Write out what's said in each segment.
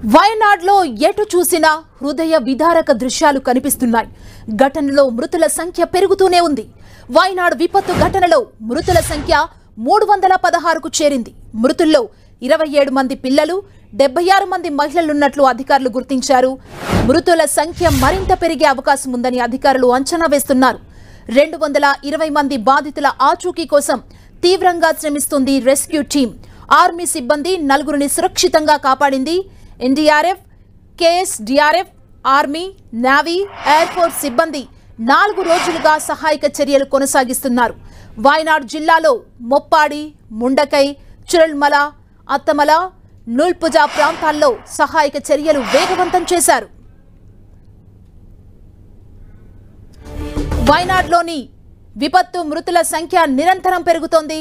వయనాడ్లో ఎటు చూసినా హృదయ విదారక దృశ్యాలు కనిపిస్తున్నాయి. ఘటనలో మృతుల సంఖ్య పెరుగుతూనే ఉంది. వయనాడ్ విపత్తు ఘటనలో మృతుల సంఖ్య 316కు చేరింది. మృతుల్లో 27 మంది పిల్లలు, 76 మంది మహిళలున్నట్లు అధికారులు గుర్తించారు. మృతుల సంఖ్య మరింత పెరిగే అవకాశం ఉందని అధికారులు అంచనా వేస్తున్నారు. 220 మంది బాధితుల ఆచూకీ కోసం తీవ్రంగా శ్రమిస్తుంది రెస్క్యూ టీం. ఆర్మీ సిబ్బంది 4గురిని సురక్షితంగా కాపాడింది. NDRF, KSDRF, army, navy, air force సిబ్బంది 4 రోజులుగా సహాయక చర్యలు కొనసాగిస్తున్నారు. వయనాడ్ జిల్లాలో మొప్పాడి, ముండకై, చురల్మల, అత్తమల, నూల్పుజా ప్రాంతాల్లో సహాయక చర్యలు వేగవంతం చేశారు. వయనాడ్లోని విపత్తు మృతుల సంఖ్య నిరంతరం పెరుగుతోంది.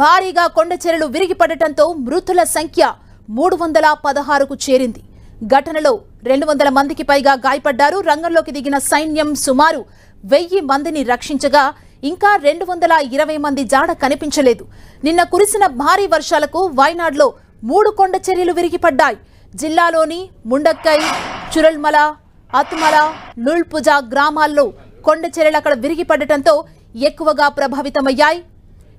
భారీగా కొండచెరలు విరిగిపడటంతో మృతుల సంఖ్య 316కు చేరింది. ఘటనలో 200 మందికి పైగా గాయపడ్డారు. రంగంలోకి దిగిన సైన్యం సుమారు 1000 మందిని రక్షించగా ఇంకా 220 మంది జాడ కనిపించలేదు. నిన్న కురిసిన భారీ వర్షాలకు వయనాడ్లో 3 కొండచెర్యలు విరిగిపడ్డాయి. జిల్లాలోని ముండక్కై, చురల్మల, అత్మల, నూల్పుజా గ్రామాల్లో కొండచెర్యలు అక్కడ విరిగిపడటంతో ఎక్కువగా ప్రభావితమయ్యాయి.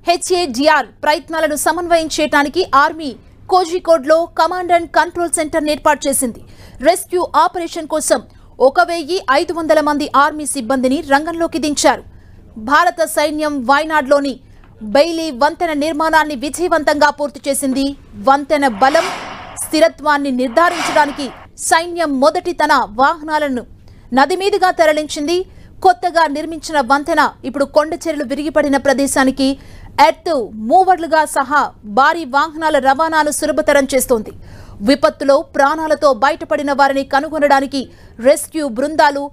హెచ్ఏడిఆర్ ప్రయత్నాలను సమన్వయం చేయడానికి ఆర్మీ కోజికోడ్లో కమాండ్ అండ్ కంట్రోల్ సెంటర్ ఏర్పాటు చేసింది. రెస్క్యూ ఆపరేషన్ కోసం 1500 మంది ఆర్మీ సిబ్బందిని రంగంలోకి దించారు. భారత సైన్యం వయనాడ్లోని బెయిలీ వంతెన నిర్మాణాన్ని విజయవంతంగా పూర్తి చేసింది. వంతెన బలం, స్థిరత్వాన్ని నిర్ధారించడానికి సైన్యం మొదటి తన వాహనాలను నది మీదుగా తరలించింది. కొత్తగా నిర్మించిన వంతెన ఇప్పుడు కొండచెరలు విరిగిపడిన ప్రదేశానికి ఎర్త్ మూవర్లుగా సహా భారీ వాహనాల రవాణాను సులభతరం చేస్తోంది. విపత్తులో ప్రాణాలతో బయటపడిన వారిని కనుగొనడానికి రెస్క్యూ బృందాలు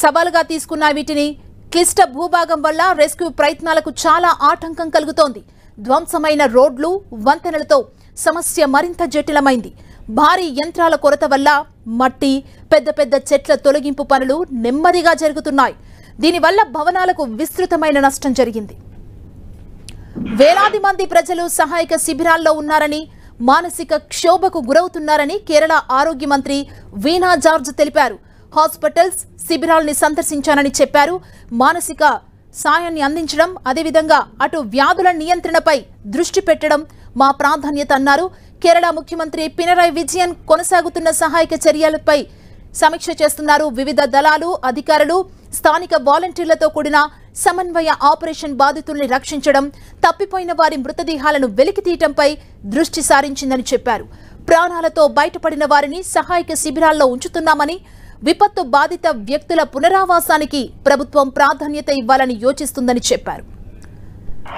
సవాలుగా తీసుకున్న వీటిని క్లిష్ట భూభాగం వల్ల రెస్క్యూ ప్రయత్నాలకు చాలా ఆటంకం కలుగుతోంది. ధ్వంసమైన రోడ్లు, వంతెనలతో సమస్య మరింత జటిలమైంది. భారీ యంత్రాల కొరత వల్ల మట్టి, పెద్ద పెద్ద చెట్ల తొలగింపు పనులు నెమ్మదిగా జరుగుతున్నాయి. దీనివల్ల భవనాలకు విస్తృతమైన నష్టం జరిగింది. వేలాది మంది ప్రజలు సహాయక శిబిరాల్లో ఉన్నారని, మానసిక క్షోభకు గురవుతున్నారని కేరళ ఆరోగ్య మంత్రి వీణా జార్జ్ తెలిపారు. హాస్పిటల్స్, శిబిరాల్ని సందర్శించానని చెప్పారు. మానసిక సాయాన్ని అందించడం, అదేవిధంగా అటు వ్యాధుల నియంత్రణపై దృష్టి పెట్టడం మా ప్రాధాన్యత అన్నారు. కేరళ ముఖ్యమంత్రి పినరయ్ విజయన్ కొనసాగుతున్న సహాయక చర్యలపై సమీక్ష చేస్తున్నారు. వివిధ దళాలు, అధికారులు, స్థానిక వాలంటీర్లతో కూడిన సమన్వయ ఆపరేషన్ బాధితుల్ని రక్షించడం, తప్పిపోయిన వారి మృతదేహాలను వెలికితీయటంపై దృష్టి సారించిందని చెప్పారు. ప్రాణాలతో బయటపడిన వారిని సహాయక శిబిరాల్లో ఉంచుతున్నామని, విపత్తు బాధిత వ్యక్తుల పునరావాసానికి ప్రభుత్వం ప్రాధాన్యత ఇవ్వాలని యోచిస్తుందని చెప్పారు.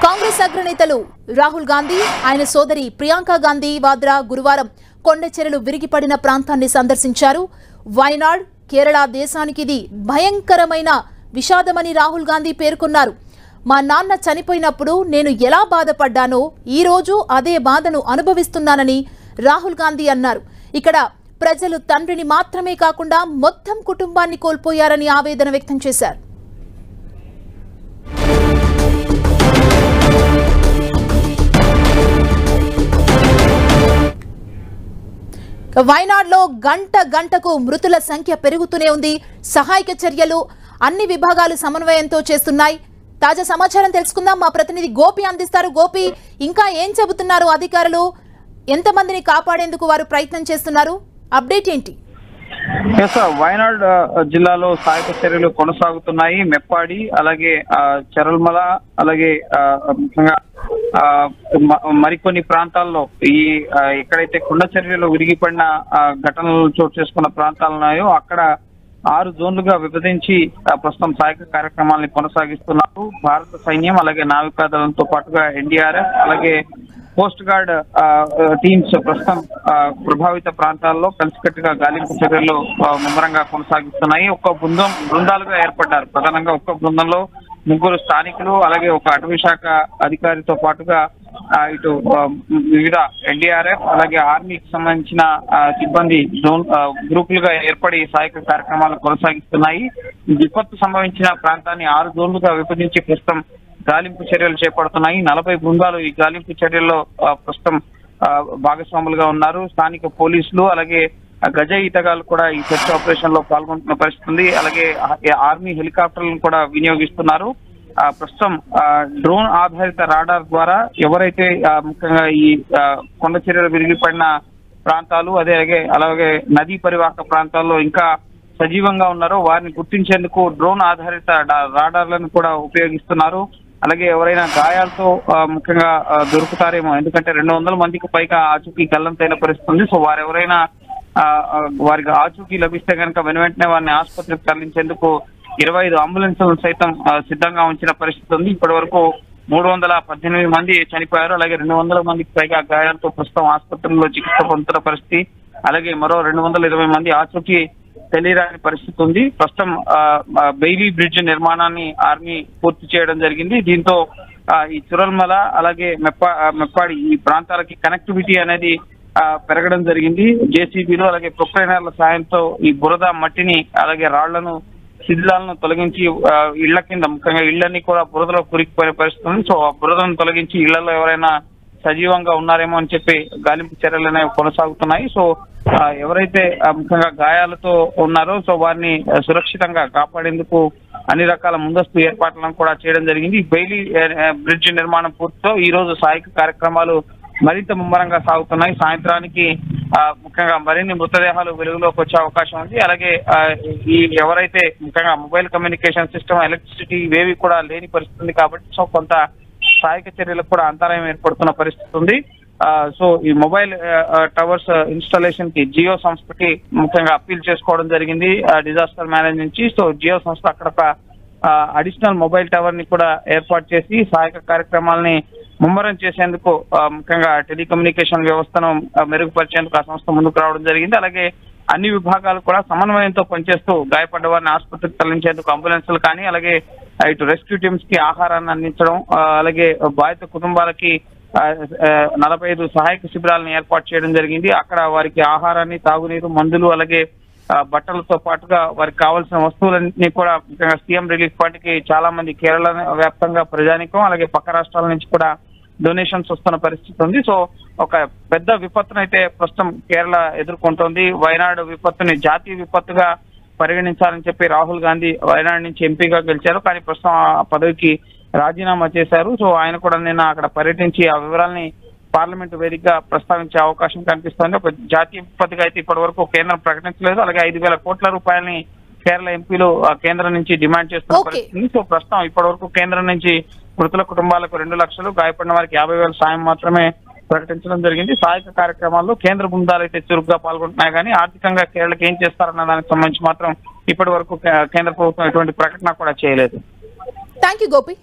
కాంగ్రెస్ అగ్రనేతలు రాహుల్ గాంధీ, ఆయన సోదరి ప్రియాంక గాంధీ వాద్రా గురువారం కొండచెరలు విరిగిపడిన ప్రాంతాన్ని సందర్శించారు. వయనాడ్, కేరళ దేశానికి ఇది భయంకరమైన విషాదమని రాహుల్ గాంధీ పేర్కొన్నారు. మా నాన్న చనిపోయినప్పుడు నేను ఎలా బాధపడ్డానో ఈ రోజు అదే బాధను అనుభవిస్తున్నానని రాహుల్ గాంధీ అన్నారు. ఇక్కడ ప్రజలు తండ్రిని మాత్రమే కాకుండా మొత్తం కుటుంబాన్ని కోల్పోయారని ఆవేదన వ్యక్తం చేశారు. వయనాడ్లో గంటకు మృతుల సంఖ్య పెరుగుతూనే ఉంది. సహాయక చర్యలు అన్ని విభాగాలు సమన్వయంతో చేస్తున్నాయి. తాజా సమాచారం తెలుసుకుందాం. మా ప్రతినిధి గోపి అందిస్తారు. గోపి, ఇంకా ఏం చెబుతున్నారు అధికారులు? ఎంతమందిని కాపాడేందుకు వారు ప్రయత్నం చేస్తున్నారు? అప్డేట్ ఏంటి? వయనాడ్ జిల్లాలో సహాయక చర్యలు కొనసాగుతున్నాయి. మెప్పాడి, అలాగే చెరల్మల, అలాగే ముఖ్యంగా మరికొన్ని ప్రాంతాల్లో ఈ ఎక్కడైతే కొండ చర్యలు విరిగిపడిన ఘటనలు చోటు చేసుకున్న ప్రాంతాలు ఉన్నాయో అక్కడ 6 జోన్లుగా విభజించి ప్రస్తుతం సహాయక కార్యక్రమాలను కొనసాగిస్తున్నారు. భారత సైన్యం, అలాగే నావికాదళంతో పాటుగా ఎన్డీఆర్ఎఫ్, అలాగే కోస్ట్ గార్డ్ టీమ్స్ ప్రస్తుతం ప్రభావిత ప్రాంతాల్లో కలిసికట్టుగా గాలింపు చర్యలు ముమ్మరంగా కొనసాగిస్తున్నాయి. బృందాలుగా ఏర్పడ్డారు. ప్రధానంగా ఒక్క బృందంలో 3 స్థానికులు, అలాగే ఒక అటవీ శాఖ అధికారితో పాటుగా ఇటు వివిధ ఎన్డీఆర్ఎఫ్, అలాగే ఆర్మీకి సంబంధించిన సిబ్బంది గ్రూపులుగా ఏర్పడి సహాయక కార్యక్రమాలు కొనసాగిస్తున్నాయి. విపత్తు సంభవించిన ప్రాంతాన్ని 6 జోన్లుగా విభజించి ప్రస్తుతం గాలింపు చర్యలు చేపడుతున్నాయి. 40 బృందాలు ఈ గాలింపు చర్యల్లో ప్రస్తుతం భాగస్వాములుగా ఉన్నారు. స్థానిక పోలీసులు అలాగే గజ ఈతగాళ్ళు కూడా ఈ సెర్చ్ ఆపరేషన్ లో పాల్గొంటున్న పరిస్థితి ఉంది. అలాగే ఆర్మీ హెలికాప్టర్లను కూడా వినియోగిస్తున్నారు. ప్రస్తుతం డ్రోన్ ఆధారిత రాడార్ ద్వారా ఎవరైతే ముఖ్యంగా ఈ కొండ చర్యలు విరిగిపడిన ప్రాంతాలు అలాగే నదీ పరివాహక ప్రాంతాల్లో ఇంకా సజీవంగా ఉన్నారో వారిని గుర్తించేందుకు డ్రోన్ ఆధారిత రాడార్లను కూడా ఉపయోగిస్తున్నారు. అలాగే ఎవరైనా గాయాలతో ముఖ్యంగా దొరుకుతారేమో, ఎందుకంటే 200 మందికి పైగా ఆచూకీ గల్లంతైన పరిస్థితి ఉంది. సో వారెవరైనా వారికి ఆచూకీ లభిస్తే కనుక వెంటనే వారిని ఆసుపత్రికి తరలించేందుకు 25 అంబులెన్సులను సైతం సిద్ధంగా ఉంచిన పరిస్థితి ఉంది. ఇప్పటి వరకు 318 మంది చనిపోయారు. అలాగే 200 మందికి పైగా గాయాలతో ప్రస్తుతం ఆసుపత్రుల్లో చికిత్స పొందుతున్న పరిస్థితి. అలాగే మరో 220 మంది ఆచూకీ తెలియరాని పరిస్థితి ఉంది. ప్రస్తుతం బెయిలీ బ్రిడ్జ్ నిర్మాణాన్ని ఆర్మీ పూర్తి చేయడం జరిగింది. దీంతో ఈ చురల్మల అలాగే మెప్పాడి ఈ ప్రాంతాలకి కనెక్టివిటీ అనేది పెరగడం జరిగింది. జేసీబీలు అలాగే ప్రొక్లైనర్ల సాయంతో ఈ బురద మట్టిని అలాగే రాళ్లను శిథిలాలను తొలగించి ఇళ్ల కింద ముఖ్యంగా ఇళ్లన్నీ కూడా బురదలో కురికిపోయిన పరిస్థితి ఉంది. సో ఆ బురదను తొలగించి ఇళ్లలో ఎవరైనా సజీవంగా ఉన్నారేమో అని చెప్పి గాలింపు చర్యలు అనేవి కొనసాగుతున్నాయి. సో ఎవరైతే ముఖ్యంగా గాయాలతో ఉన్నారో సో వారిని సురక్షితంగా కాపాడేందుకు అన్ని రకాల ముందస్తు ఏర్పాట్లను కూడా చేయడం జరిగింది. బెయిలీ బ్రిడ్జ్ నిర్మాణం పూర్తితో ఈ రోజు సహాయక కార్యక్రమాలు మరింత ముమ్మరంగా సాగుతున్నాయి. సాయంత్రానికి ముఖ్యంగా మరిన్ని మృతదేహాలు వెలుగులోకి వచ్చే అవకాశం ఉంది. అలాగే ఈ ఎవరైతే ముఖ్యంగా మొబైల్ కమ్యూనికేషన్ సిస్టమ్, ఎలక్ట్రిసిటీ ఇవేవి కూడా లేని పరిస్థితి ఉంది కాబట్టి సో కొంత సహాయక చర్యలకు కూడా అంతరాయం ఏర్పడుతున్న పరిస్థితి ఉంది. సో ఈ మొబైల్ టవర్స్ ఇన్స్టాలేషన్ కి జియో సంస్థకి ముఖ్యంగా అప్పీల్ చేసుకోవడం జరిగింది డిజాస్టర్ మేనేజ్ నుంచి. సో జియో సంస్థ అక్కడ ఒక అడిషనల్ మొబైల్ టవర్ ని కూడా ఏర్పాటు చేసి సహాయక కార్యక్రమాలని ముమ్మరం చేసేందుకు ముఖ్యంగా టెలికమ్యూనికేషన్ వ్యవస్థను మెరుగుపరిచేందుకు ఆ సంస్థ ముందుకు రావడం జరిగింది. అలాగే అన్ని విభాగాలు కూడా సమన్వయంతో పనిచేస్తూ గాయపడ్డ వారిని ఆసుపత్రికి తరలించేందుకు అంబులెన్సులు కానీ అలాగే ఇటు రెస్క్యూ టీమ్స్ కి ఆహారాన్ని అందించడం, అలాగే బాధిత కుటుంబాలకి 45 సహాయక శిబిరాలను ఏర్పాటు చేయడం జరిగింది. అక్కడ వారికి ఆహారాన్ని, తాగునీరు, మందులు అలాగే బట్టలతో పాటుగా వారికి కావాల్సిన వస్తువులన్నీ కూడా ముఖ్యంగా సీఎం రిలీఫ్ ఫండ్ కి చాలా మంది కేరళ వ్యాప్తంగా ప్రజానికం అలాగే పక్క రాష్ట్రాల నుంచి కూడా డొనేషన్స్ వస్తున్న పరిస్థితి ఉంది. సో ఒక పెద్ద విపత్తునైతే ప్రస్తుతం కేరళ ఎదుర్కొంటోంది. వయనాడు విపత్తుని జాతీయ విపత్తుగా పరిగణించాలని చెప్పి రాహుల్ గాంధీ వయనాడు నుంచి ఎంపీగా గెలిచారు. కానీ ప్రస్తుతం ఆ పదవికి రాజీనామా చేశారు. సో ఆయన కూడా నిన్న అక్కడ పర్యటించి ఆ వివరాల్ని పార్లమెంట్ వేదికగా ప్రస్తావించే అవకాశం కనిపిస్తోంది. ఒక జాతీయ విపత్తుగా అయితే ఇప్పటి వరకు కేంద్రం ప్రకటించలేదు. అలాగే 5,000 కోట్ల రూపాయలని కేరళ ఎంపీలు కేంద్రం నుంచి డిమాండ్ చేస్తున్న పరిస్థితి. సో ప్రస్తుతం ఇప్పటి వరకు కేంద్రం నుంచి మృతుల కుటుంబాలకు 2 లక్షలు, గాయపడిన వారికి 50,000 సాయం మాత్రమే ప్రకటించడం జరిగింది. సహాయక కార్యక్రమాల్లో కేంద్ర బృందాలు అయితే చురుగ్గా పాల్గొంటున్నాయి కానీ ఆర్థికంగా కేరళకి ఏం చేస్తారన్న దానికి సంబంధించి మాత్రం ఇప్పటి వరకు కేంద్ర ప్రభుత్వం ఎటువంటి ప్రకటన కూడా చేయలేదు. Thank you Gopi.